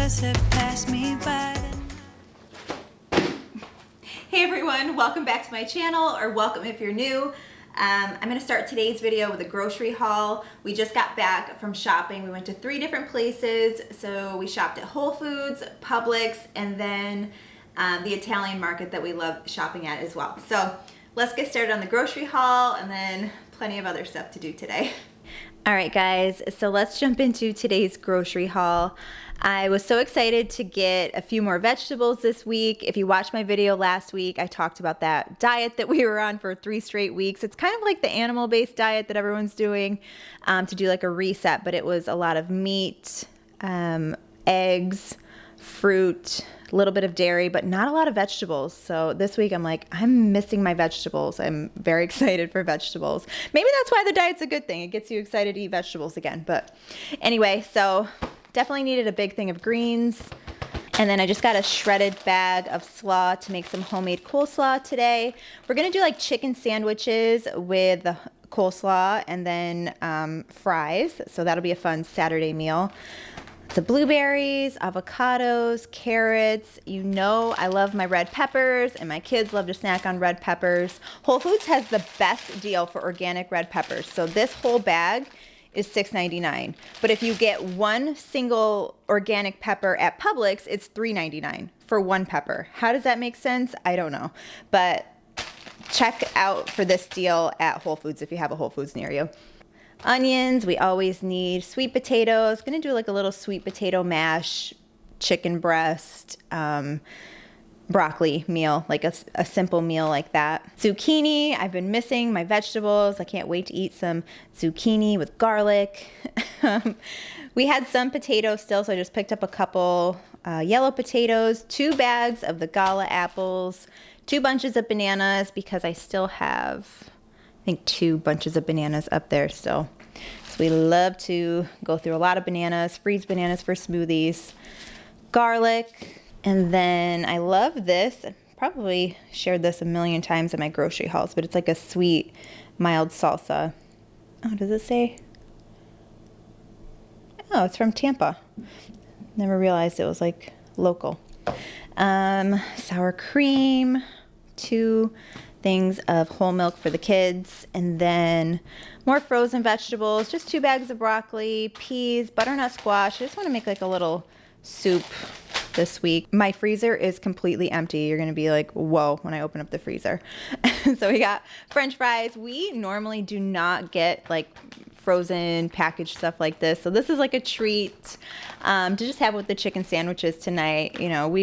cars have passed me by. Hey everyone, welcome back to my channel, or welcome if you're new. I'm going to start today's video with a grocery haul. We just got back from shopping. We went to 3 different places. So we shopped at Whole Foods, Publix, and then the Italian market that we love shopping at as well. So let's get started on the grocery haul and then plenty of other stuff to do today. All right guys, so let's jump into today's grocery haul. I was so excited to get a few more vegetables this week. If you watched my video last week, I talked about that diet that we were on for 3 straight weeks. It's kind of like the animal-based diet that everyone's doing to do like a reset, but it was a lot of meat, eggs, fruit, a little bit of dairy, but not a lot of vegetables. So this week I'm like, I'm missing my vegetables. I'm very excited for vegetables. Maybe that's why the diet's a good thing. It gets you excited to eat vegetables again. But anyway, so definitely needed a big thing of greens. And then I just got a shredded bag of slaw to make some homemade coleslaw today. We're gonna do like chicken sandwiches with the coleslaw and then fries. So that'll be a fun Saturday meal. So blueberries, avocados, carrots. You know I love my red peppers and my kids love to snack on red peppers. Whole Foods has the best deal for organic red peppers. So this whole bag is $6.99. But if you get one single organic pepper at Publix, it's $3.99 for one pepper. How does that make sense? I don't know. But check out for this deal at Whole Foods if you have a Whole Foods near you. Onions, we always need sweet potatoes. Gonna do like a little sweet potato mash, chicken breast, broccoli meal, like a simple meal like that. Zucchini, I've been missing my vegetables. I can't wait to eat some zucchini with garlic. We had some potatoes still, so I just picked up a couple yellow potatoes, 2 bags of the Gala apples, 2 bunches of bananas because I still have, I think 2 bunches of bananas up there still. So we love to go through a lot of bananas, freeze bananas for smoothies, garlic, and then I love this. I probably shared this a million times in my grocery hauls, but it's like a sweet, mild salsa. Oh, does it say? Oh, it's from Tampa. Never realized it was like local. Sour cream, 2 things of whole milk for the kids, and then more frozen vegetables, just 2 bags of broccoli, peas, butternut squash. I just want to make like a little soup this week. My freezer is completely empty. You're gonna be like, whoa, when I open up the freezer. So we got French fries. We normally do not get like frozen packaged stuff like this, so this is like a treat to just have with the chicken sandwiches tonight. You know,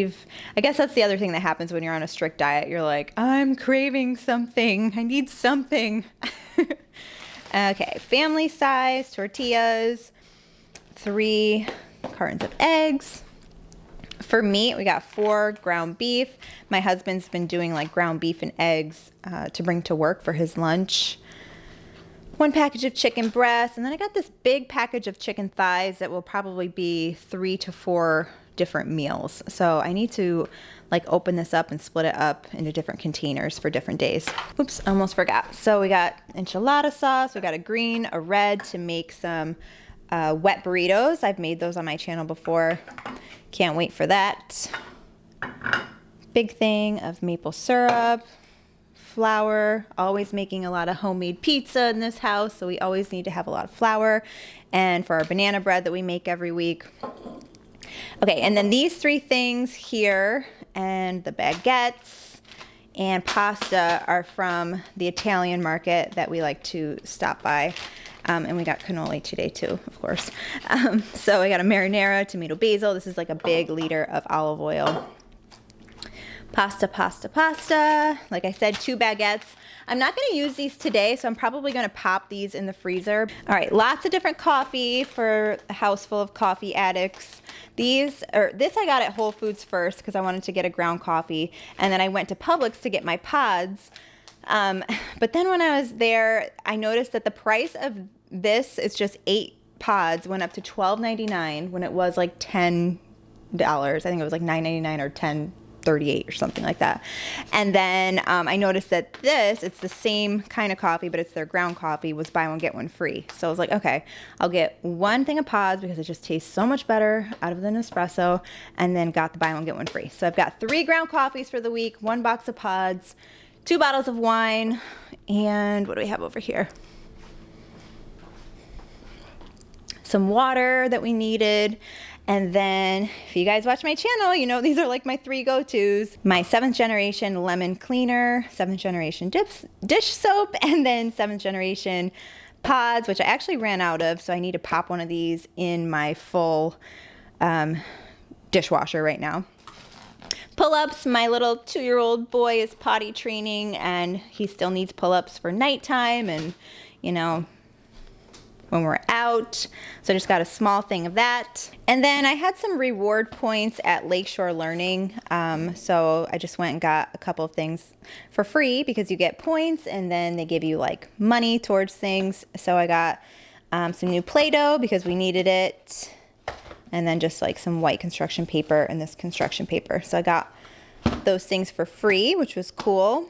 I guess that's the other thing that happens when you're on a strict diet. You're like, I'm craving something, I need something. Okay, family size tortillas, 3 cartons of eggs. For meat, we got 4 ground beef. My husband's been doing like ground beef and eggs to bring to work for his lunch. 1 package of chicken breasts, and then I got this big package of chicken thighs that will probably be 3 to 4 different meals. So I need to like open this up and split it up into different containers for different days. Oops, almost forgot. So we got enchilada sauce, we got a green, a red to make some wet burritos. I've made those on my channel before. Can't wait for that. Big thing of maple syrup, flour, always making a lot of homemade pizza in this house, so we always need to have a lot of flour, and for our banana bread that we make every week. Okay, and then these 3 things here, and the baguettes and pasta are from the Italian market that we like to stop by. And we got cannoli today too, of course. So I got a marinara, tomato basil. This is like a big liter of olive oil. Pasta, pasta, pasta. Like I said, 2 baguettes. I'm not gonna use these today, so I'm probably gonna pop these in the freezer. All right, lots of different coffee for a house full of coffee addicts. This I got at Whole Foods first because I wanted to get a ground coffee, and then I went to Publix to get my pods. But then when I was there, I noticed that the price of this is just 8 pods went up to $12.99 when it was like $10. I think it was like $9.99 or $10 $38 or something like that. And then I noticed that it's the same kind of coffee, but it's their ground coffee, was buy one, get one free. So I was like, okay, I'll get one thing of pods because it just tastes so much better out of the Nespresso, and then got the buy one, get one free. So I've got 3 ground coffees for the week, 1 box of pods, 2 bottles of wine, and what do we have over here? Some water that we needed. And then if you guys watch my channel, you know these are like my 3 go-tos. My 7th generation lemon cleaner, 7th generation dish soap, and then 7th generation pods, which I actually ran out of, so I need to pop one of these in my full dishwasher right now. Pull-ups, my little 2-year-old boy is potty training, and he still needs pull-ups for nighttime and, you know, when we're out. So I just got a small thing of that. And then I had some reward points at Lakeshore Learning. So I just went and got a couple of things for free because you get points and then they give you like money towards things. So I got some new Play-Doh because we needed it. And then just like some white construction paper and this construction paper. So I got those things for free, which was cool.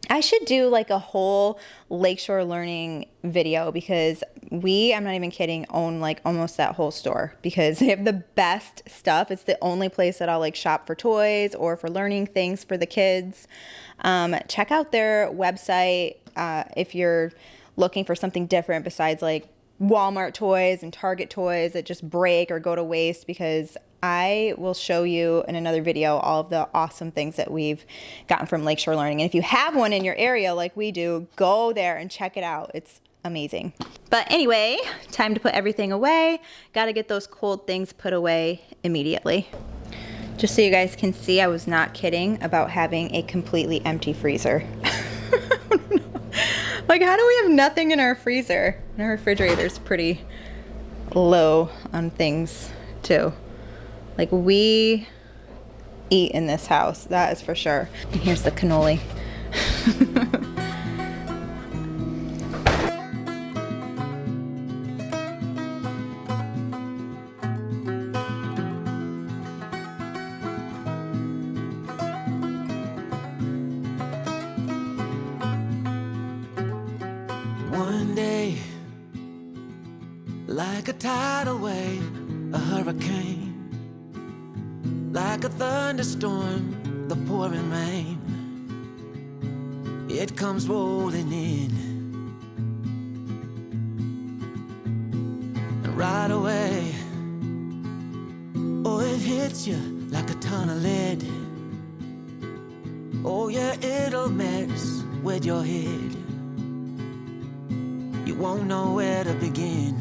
I should do like a whole Lakeshore Learning video because I'm not even kidding, own like almost that whole store because they have the best stuff. It's the only place that I'll like shop for toys or for learning things for the kids. Check out their website if you're looking for something different besides like Walmart toys and Target toys that just break or go to waste, because I will show you in another video all of the awesome things that we've gotten from Lakeshore Learning. And if you have one in your area like we do, go there and check it out. It's amazing. But anyway, time to put everything away. Got to get those cold things put away immediately. Just so you guys can see, I was not kidding about having a completely empty freezer. Like, how do we have nothing in our freezer? And our refrigerator's pretty low on things too. Like, we eat in this house, that is for sure. And here's the cannoli. One day, like a tidal wave, a hurricane, like a thunderstorm, the pouring rain, it comes rolling in, and right away, oh, it hits you like a ton of lead. Oh yeah, it'll mess with your head. You won't know where to begin.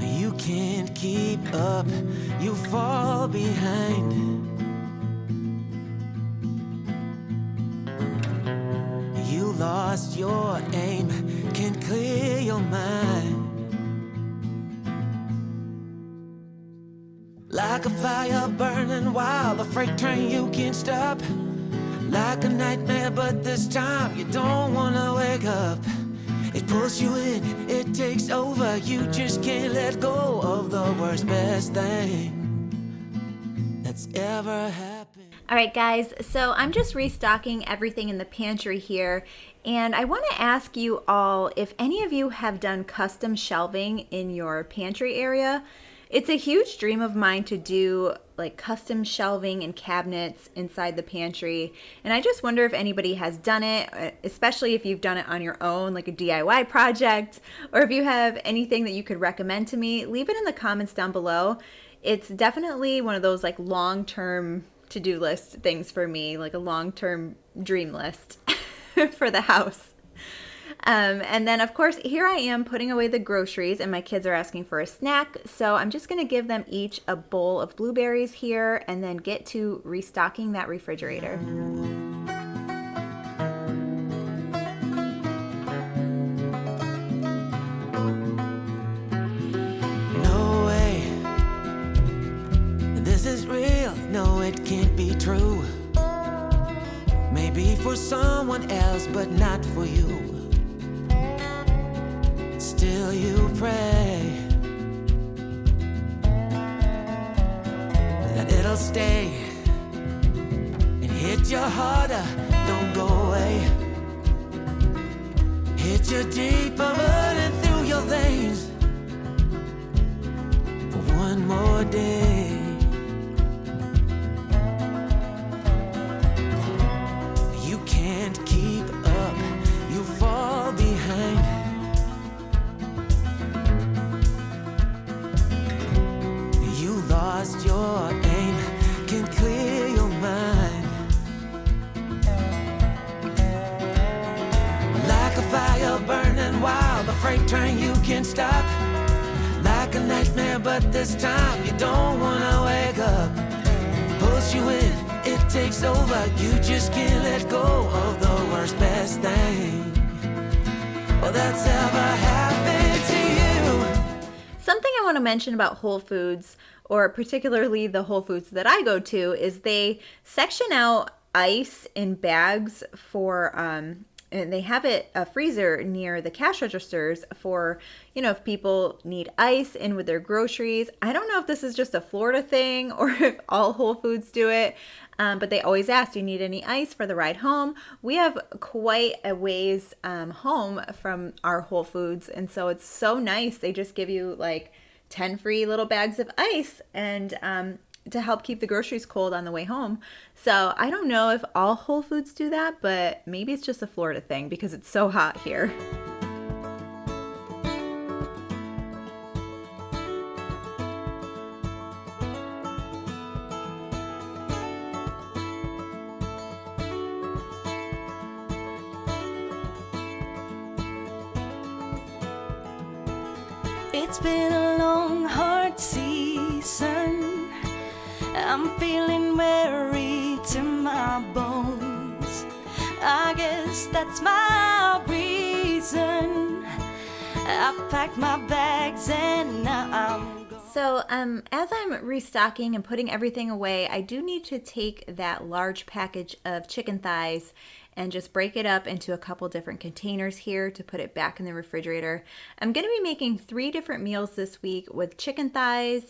You can't keep up, you fall behind. You lost your aim, can't clear your mind. Like a fire burning wild, a freight train you can't stop. Like a nightmare, but this time you don't wanna wake up. It pulls you in, it takes over. You just can't let go of the worst, best thing that's ever happened. All right, guys, so I'm just restocking everything in the pantry here. And I want to ask you all if any of you have done custom shelving in your pantry area. It's a huge dream of mine to do like custom shelving and cabinets inside the pantry. And I just wonder if anybody has done it, especially if you've done it on your own, like a DIY project, or if you have anything that you could recommend to me. Leave it in the comments down below. It's definitely one of those like long-term to-do list things for me, like a long-term dream list for the house. And then of course here I am putting away the groceries and my kids are asking for a snack, so I'm just gonna give them each a bowl of blueberries here and then get to restocking that refrigerator. No way, this is real, no it can't be true. Maybe for someone else but not for you. Still you pray, stay and hit you harder, don't go away. Hit you deeper, running through your veins for one more day. You can't keep up, you fall behind. You lost your aim, can clear your mind. Like a fire burning wild, the freight train you can't stop. Like a nightmare, but this time you don't wanna wake up. Pulls you in, it takes over, you just can't let go of the worst, best thing that's ever happened to you. Something I want to mention about Whole Foods, or particularly the Whole Foods that I go to, is they section out ice in bags for, and they have a freezer near the cash registers for, you know, if people need ice in with their groceries. I don't know if this is just a Florida thing or if all Whole Foods do it, but they always ask, do you need any ice for the ride home? We have quite a ways home from our Whole Foods, and so it's so nice. They just give you like 10 free little bags of ice and to help keep the groceries cold on the way home. So I don't know if all Whole Foods do that, but maybe it's just a Florida thing because it's so hot here. It's been a long, hard season. I'm feeling weary to my bones. I guess that's my reason. I've packed my bags and now I'm gone. So as I'm restocking and putting everything away, I do need to take that large package of chicken thighs and just break it up into a couple different containers here to put it back in the refrigerator. I'm going to be making 3 different meals this week with chicken thighs.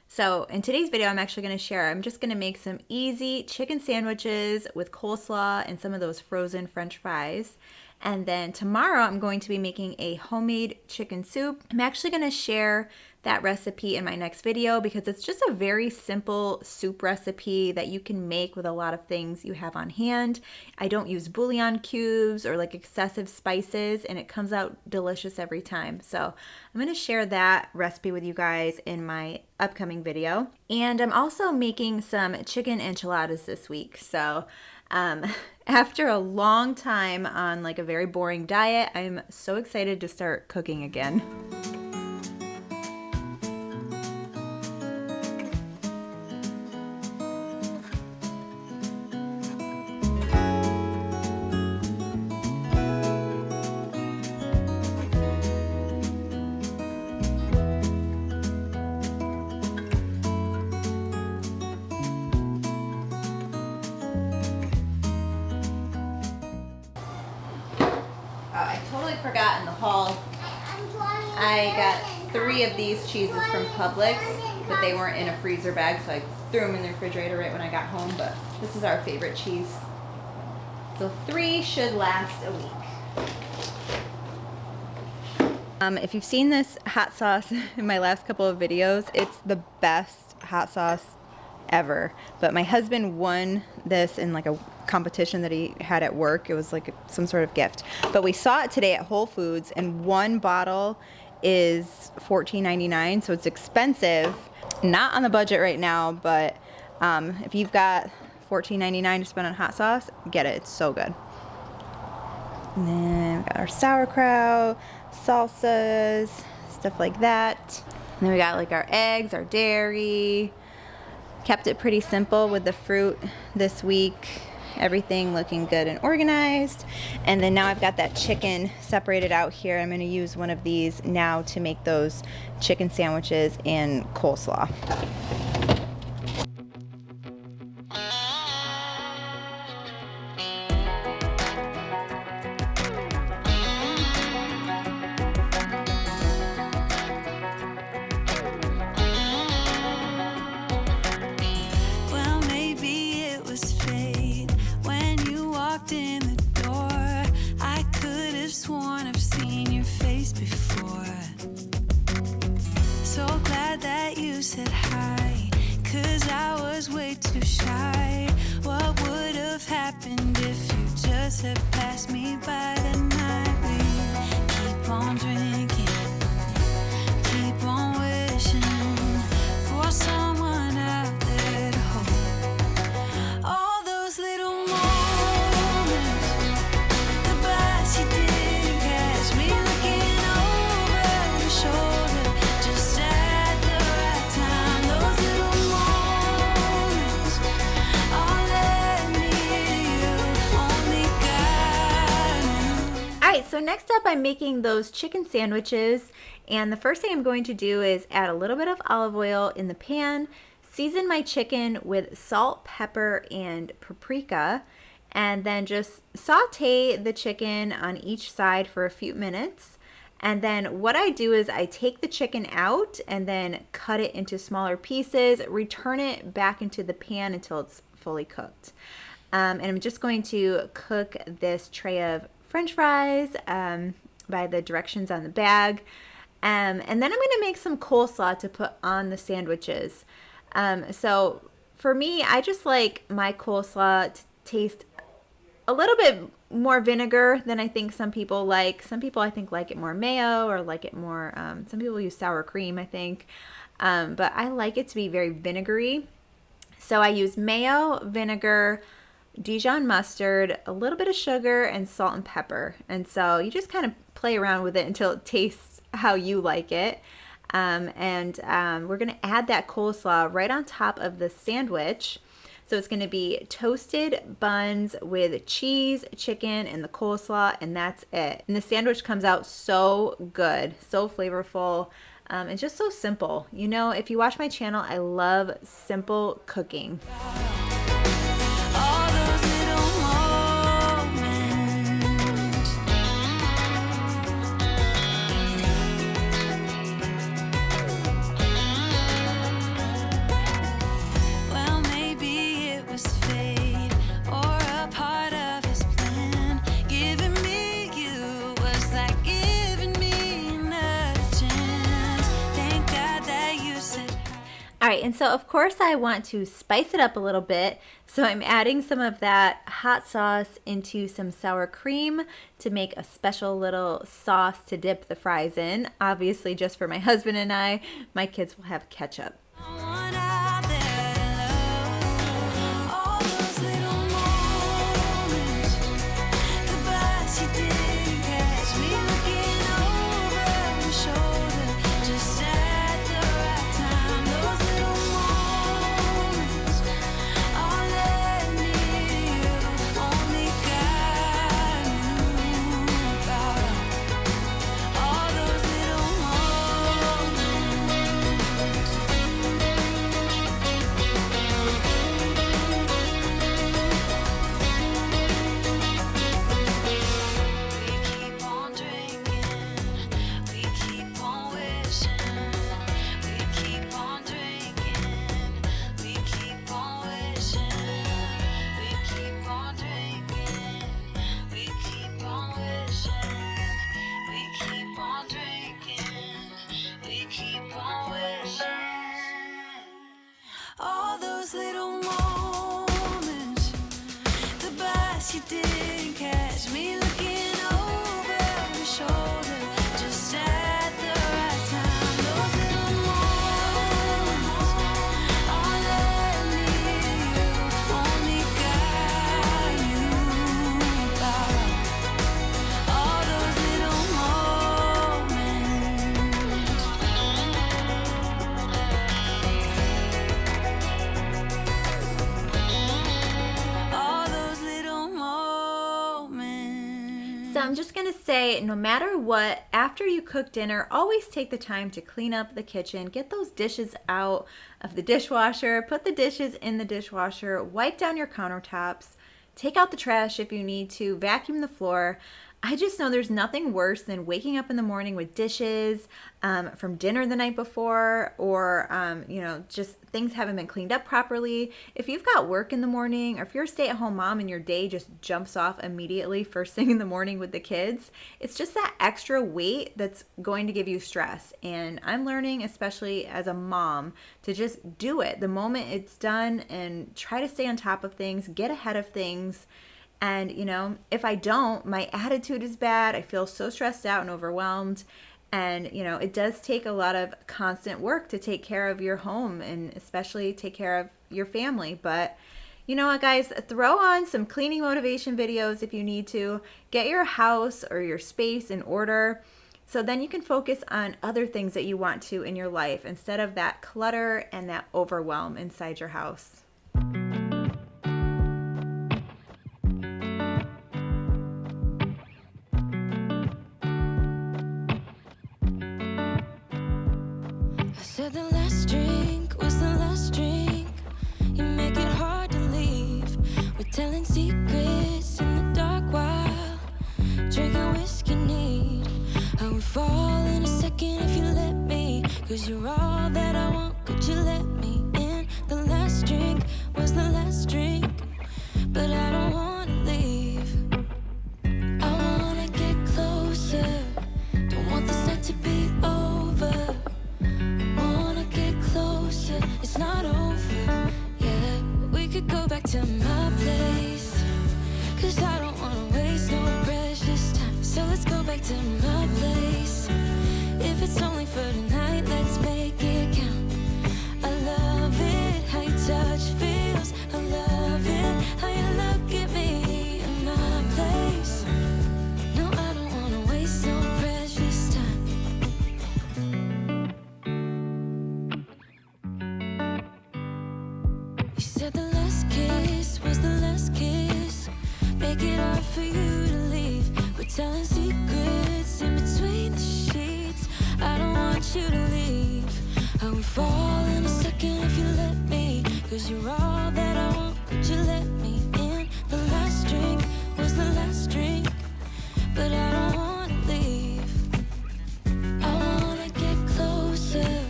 So in today's video, I'm actually going to share, I'm just going to make some easy chicken sandwiches with coleslaw and some of those frozen French fries. And then tomorrow I'm going to be making a homemade chicken soup. I'm actually going to share that recipe in my next video because it's just a very simple soup recipe that you can make with a lot of things you have on hand. I don't use bouillon cubes or like excessive spices, and it comes out delicious every time. So I'm going to share that recipe with you guys in my upcoming video. And I'm also making some chicken enchiladas this week. So after a long time on like a very boring diet, I'm so excited to start cooking again. I totally forgot in the haul, I got 3 of these cheeses from Publix, but they weren't in a freezer bag, so I threw them in the refrigerator right when I got home, but this is our favorite cheese. So 3 should last a week. If you've seen this hot sauce in my last couple of videos, it's the best hot sauce ever. But my husband won this in like a competition that he had at work. It was like some sort of gift. But we saw it today at Whole Foods, and 1 bottle is $14.99, so it's expensive. Not on the budget right now, but if you've got $14.99 to spend on hot sauce, get it. It's so good. And then we got our sauerkraut, salsas, stuff like that. And then we got like our eggs, our dairy. Kept it pretty simple with the fruit this week. Everything looking good and organized. And then now I've got that chicken separated out here. I'm going to use one of these now to make those chicken sandwiches and coleslaw. said hi, 'cause I was way too shy. What would have happened if you just had passed me by tonight? We keep on drinking, keep on wishing for someone out there to hold. All those little moments, the bus you didn't catch me looking over your shoulder, just at the right time. Those little moments all led me to you, only God knew. All right, so next up I'm making those chicken sandwiches, and the first thing I'm going to do is add a little bit of olive oil in the pan, season my chicken with salt, pepper, and paprika, and then just saute the chicken on each side for a few minutes. And then what I do is I take the chicken out and then cut it into smaller pieces, return it back into the pan until it's fully cooked. And I'm just going to cook this tray of French fries by the directions on the bag. And then I'm going to make some coleslaw to put on the sandwiches. So for me, I just like my coleslaw to taste a little bit more vinegar than I think some people like. Some people I think like it more mayo or like it more, some people use sour cream, I think. But I like it to be very vinegary. So I use mayo, vinegar, Dijon mustard, a little bit of sugar, and salt and pepper. And so you just kind of play around with it until it tastes how you like it. We're going to add that coleslaw right on top of the sandwich. So it's going to be toasted buns with cheese, chicken, and the coleslaw, and that's it. And the sandwich comes out so good, so flavorful, and just so simple. You know, if you watch my channel, I love simple cooking. All those little moments. Well, maybe it was fate or a part of his plan. Giving me you was like giving me another chance. Thank God that you said hi. All right, and so of course I want to spice it up a little bit. So I'm adding some of that hot sauce into some sour cream to make a special little sauce to dip the fries in. Obviously just for my husband and I. My kids will have ketchup. Someone out there to love. All those little moments, the bus you didn't catch me looking over your shoulder, just at the right time. Those little moments all led me to you, only God knew about all those little we keep on drinking, we keep on wishing, we keep on drinking, we keep on wishing, we keep on drinking, we keep on wishing, we keep on drinking, we keep on wishing. All those little moments, the bus you didn't catch me looking over your shoulder, just at the right time. Those little moments all led me to you, only God knew about all those little moments. All those little moments. So I'm just going to say, no matter what, after you cook dinner, always take the time to clean up the kitchen, get those dishes out of the dishwasher, put the dishes in the dishwasher, wipe down your countertops, take out the trash if you need to, vacuum the floor. I just know there's nothing worse than waking up in the morning with dishes from dinner the night before, or, just things haven't been cleaned up properly. If you've got work in the morning, or if you're a stay-at-home mom and your day just jumps off immediately first thing in the morning with the kids, it's just that extra weight that's going to give you stress. And I'm learning, especially as a mom, to just do it the moment it's done and try to stay on top of things, get ahead of things. And, if I don't, my attitude is bad. I feel so stressed out and overwhelmed. And, it does take a lot of constant work to take care of your home and especially take care of your family. But you know what, guys, throw on some cleaning motivation videos if you need to. Get your house or your space in order, so then you can focus on other things that you want to in your life instead of that clutter and that overwhelm inside your house. Said the last drink was the last drink. You make it hard to leave. We're telling secrets in the dark while drinking whiskey neat. I would fall in a second if you let me, 'cause you're all that I want. Could you let me in? The last drink was the last drink, but I don't wanna leave. I wanna get closer. Don't want this night to be over. It's not over yet. We could go back to my place, 'cause I don't wanna waste no precious time. So let's go back to my place. If it's only for tonight, let's make it count. I love it how your touch feels. I love it how you look at me in my place. No, I don't wanna waste no precious time. Said the last kiss was the last kiss. Make it hard for you to leave. We're telling secrets in between the sheets. I don't want you to leave. I would fall in a second if you let me, 'cause you're all that I want. Could you let me in? The last drink was the last drink, but I don't wanna leave. I wanna get closer.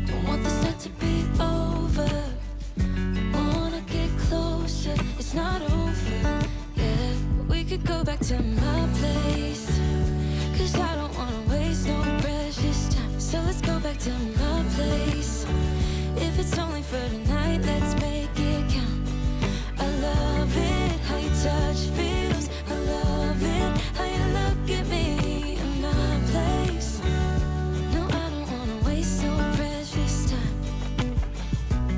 Don't want this night to be over. It's not over yet. We could go back to my place, 'cause I don't wanna waste no precious time. So let's go back to my place. If it's only for tonight, let's make it count. I love it how your touch feels. I love it how you look at me in my place. No, I don't wanna waste no precious time.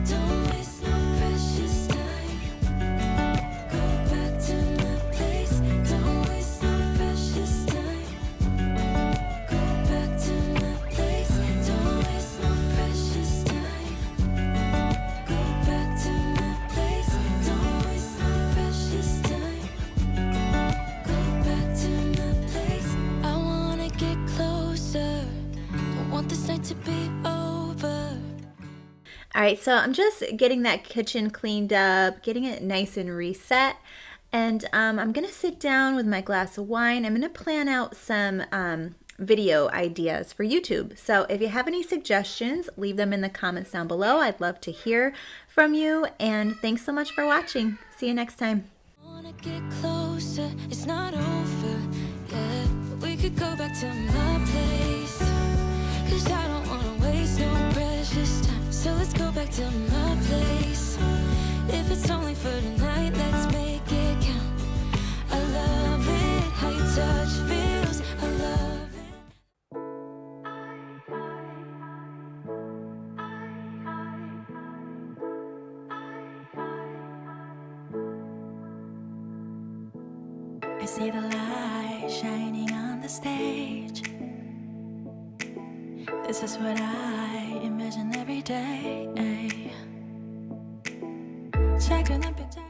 Don't waste no precious time. To be over. All right, so I'm just getting that kitchen cleaned up, getting it nice and reset. And I'm going to sit down with my glass of wine. I'm going to plan out some video ideas for YouTube. So if you have any suggestions, leave them in the comments down below. I'd love to hear from you. And thanks so much for watching. See you next time. Wanna get closer. It's not over yet. We could go back to my place, 'cause I don't wanna waste no precious time. So let's go back to my place. If it's only for tonight, let's make it count. I love it how your touch feels. I love it. I see the light shining on the stage. This is what I imagine every day. Checking up your day.